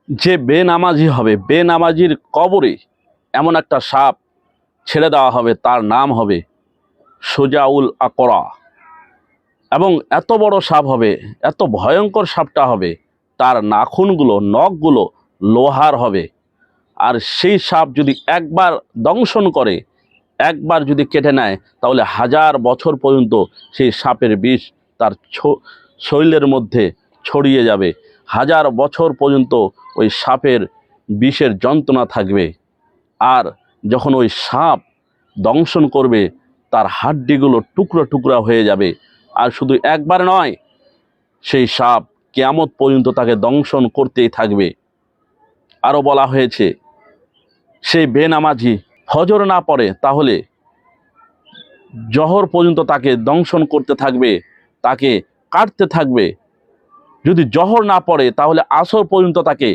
যে বেনামাজি হবে, বেনামাজির কবরে এমন একটা সাপ ছেড়ে দেওয়া হবে, তার নাম হবে সুজাউল আকরা। এবং এত বড় সাপ হবে, এত ভয়ঙ্কর সাপটা হবে, তার নাখুনগুলো, নখগুলো লোহার হবে। আর সেই সাপ যদি একবার দংশন করে, একবার যদি কেটে নেয়, তাহলে 1000 বছর পর্যন্ত সেই সাপের বিষ তার শরীরের মধ্যে ছড়িয়ে যাবে। 1000 বছর পর্যন্ত ওই সাপের বিষের যন্ত্রণা থাকবে। আর যখন ওই সাপ দংশন করবে, তার হাড্ডিগুলো টুকরো টুকরা হয়ে যাবে। আর শুধু একবার নয়, সেই সাপ কিয়ামত পর্যন্ত তাকে দংশন করতেই থাকবে। আরও বলা হয়েছে, সেই বেনামাজি ফজর না পড়ে তাহলে জহর পর্যন্ত তাকে দংশন করতে থাকবে, তাকে কাটতে থাকবে। যদি জহর না পড়ে তাহলে আসর পর্যন্ত তাকে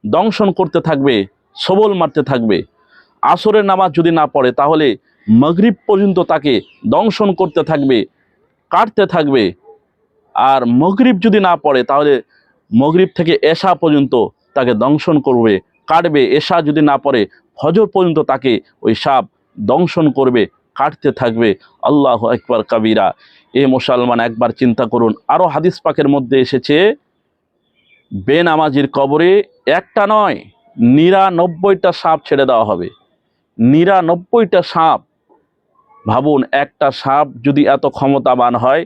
দংশন করতে থাকবে, সবল মারতে থাকবে। আসরের নামাজ যদি না পড়ে তাহলে মাগরিব পর্যন্ত তাকে দংশন করতে থাকবে, কাটতে থাকবে। আর মাগরিব যদি না পড়ে তাহলে মাগরিব থেকে এশা পর্যন্ত তাকে দংশন করবে, কাটবে। এশা যদি না পড়ে ফজর পর্যন্ত তাকে ওই সাপ দংশন করবে, কাটতে থাকবে। আল্লাহু আকবার কাবীরা। এ মুসলমান, একবার চিন্তা করুন। আরও হাদিস পাকের মধ্যে এসেছে, বেনামাজির কবরে একটা নয় 99টা সাপ ছেড়ে দেওয়া হবে। 99টা সাপ। ভাবুন, একটা সাপ যদি এত ক্ষমতাবান হয়,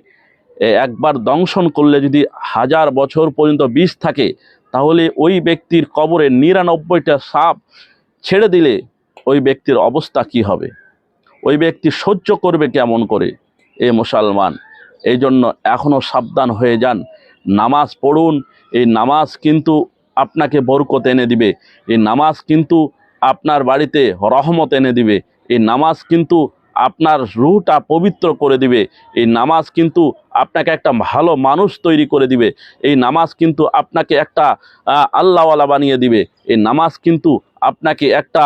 একবার দংশন করলে যদি 1000 বছর পর্যন্ত বিষ থাকে, তাহলে ওই ব্যক্তির কবরে 99টা সাপ ছেড়ে দিলে ওই ব্যক্তির অবস্থা কি হবে? ওই ব্যক্তি সহ্য করবে কেমন করে? এ মুসলমান, এই জন্য এখনও সাবধান হয়ে যান, নামাজ পড়ুন। এই নামাজ কিন্তু আপনাকে বরকত এনে দিবে। এই নামাজ কিন্তু আপনার বাড়িতে রহমত এনে দিবে। এই নামাজ কিন্তু আপনার রূহটা পবিত্র করে দিবে। এই নামাজ কিন্তু আপনাকে একটা ভালো মানুষ তৈরি করে দিবে। এই নামাজ কিন্তু আপনাকে একটা আল্লাহওয়ালা বানিয়ে দিবে। এই নামাজ কিন্তু আপনাকে একটা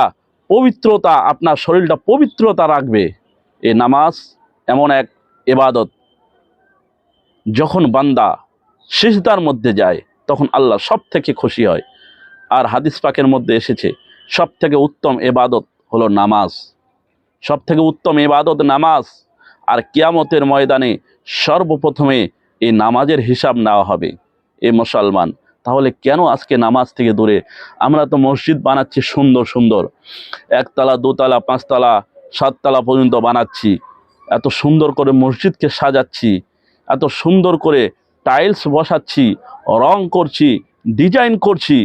পবিত্রতা, আপনার শরীরটা পবিত্রতা রাখবে। এই নামাজ এমন এক ইবাদত, যখন বান্দা সিজদার মধ্যে যায় তখন আল্লাহ সব থেকে খুশি হয়। আর হাদিস পাকের মধ্যে এসেছে, সব থেকে উত্তম ইবাদত হলো নামাজ। সব থেকে উত্তম ইবাদত নামাজ। আর কিয়ামতের ময়দানে সর্বপ্রথমে এই নামাজের হিসাব নেওয়া হবে। এ মুসলমান, তাহলে কেন আজকে নামাজ থেকে দূরে? আমরা তো মসজিদ বানাচ্ছি সুন্দর সুন্দর, 1 তলা 2 তলা 5 তলা 7 তলা পর্যন্ত বানাচ্ছি। এত সুন্দর করে মসজিদকে সাজাচ্ছি, এত সুন্দর করে টাইলস বসাচ্ছি, রং করছি, ডিজাইন করছি।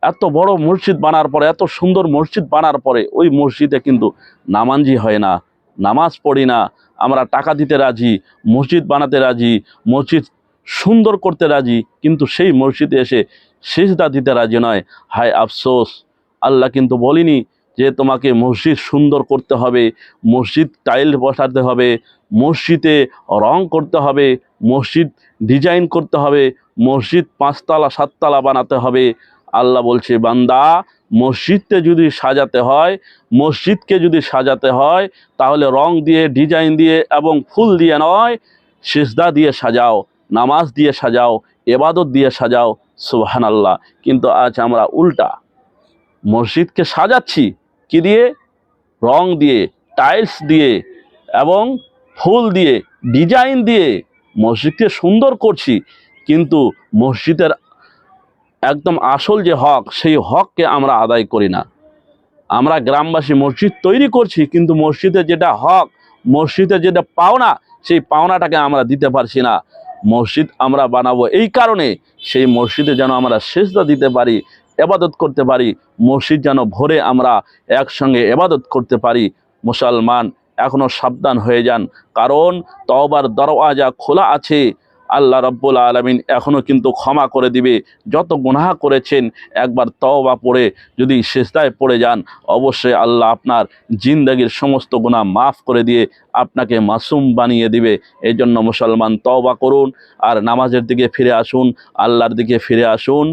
এত বড় মসজিদ বানার পরে, এত সুন্দর মসজিদ বানার পরে ওই মসজিদে কিন্তু নামাজি হয় না, নামাজ পড়ি না। আমরা টাকা দিতে রাজি, মসজিদ বানাতে রাজি, মসজিদ সুন্দর করতে রাজি, কিন্তু সেই মসজিদে এসে সিজদা দিতে রাজি নয়। হায় আফসোস! আল্লাহ কিন্তু বলিনি যে তোমাকে মসজিদ সুন্দর করতে হবে, মসজিদ টাইল বসাতে হবে, মসজিদে রং করতে হবে, মসজিদ ডিজাইন করতে হবে, মসজিদ 5 তলা 7 তলা বানাতে হবে। আল্লাহ বলছে, বান্দা, মসজিদকে যদি সাজাতে হয়, মসজিদকে যদি সাজাতে হয়, তাহলে রং দিয়ে, ডিজাইন দিয়ে এবং ফুল দিয়ে নয়, সিজদা দিয়ে সাজাও, নামাজ দিয়ে সাজাও, ইবাদত দিয়ে সাজাও। সুবহানাল্লাহ। কিন্তু আজ আমরা উল্টা, মসজিদকে সাজাচ্ছি কি দিয়ে? রং দিয়ে, টাইলস দিয়ে এবং ফুল দিয়ে, ডিজাইন দিয়ে মসজিদকে সুন্দর করছি, কিন্তু মসজিদের একদম আসল যে হক, সেই হককে আমরা আদায় করি না। আমরা গ্রামবাসী মসজিদ তৈরি করছি, কিন্তু মসজিদের যেটা হক, মসজিদের যেটা পাওনা, সেই পাওনাটাকে আমরা দিতে পারছি না। মসজিদ আমরা বানাবো এই কারণে, সেই মসজিদে যেন আমরা সিজদা দিতে পারি, ইবাদত করতে পারি। মসজিদ যেন ভরে আমরা একসঙ্গে ইবাদত করতে পারি। মুসলমান, এখনও সাবধান হয়ে যান, কারণ তওবার দরওয়াজা খোলা আছে। আল্লাহ রাব্বুল আলামিন এখনও কিন্তু ক্ষমা করে দিবে। যত গুনাহ করেছেন একবার তওবা পড়ে যদি সিজদায় পড়ে যান, অবশ্যই আল্লাহ আপনার জিন্দেগীর সমস্ত গুনাহ মাফ করে দিয়ে আপনাকে মাসুম বানিয়ে দিবে। এই জন্য মুসলমান, তওবা করুন আর নামাজের দিকে ফিরে আসুন, আল্লাহর দিকে ফিরে আসুন।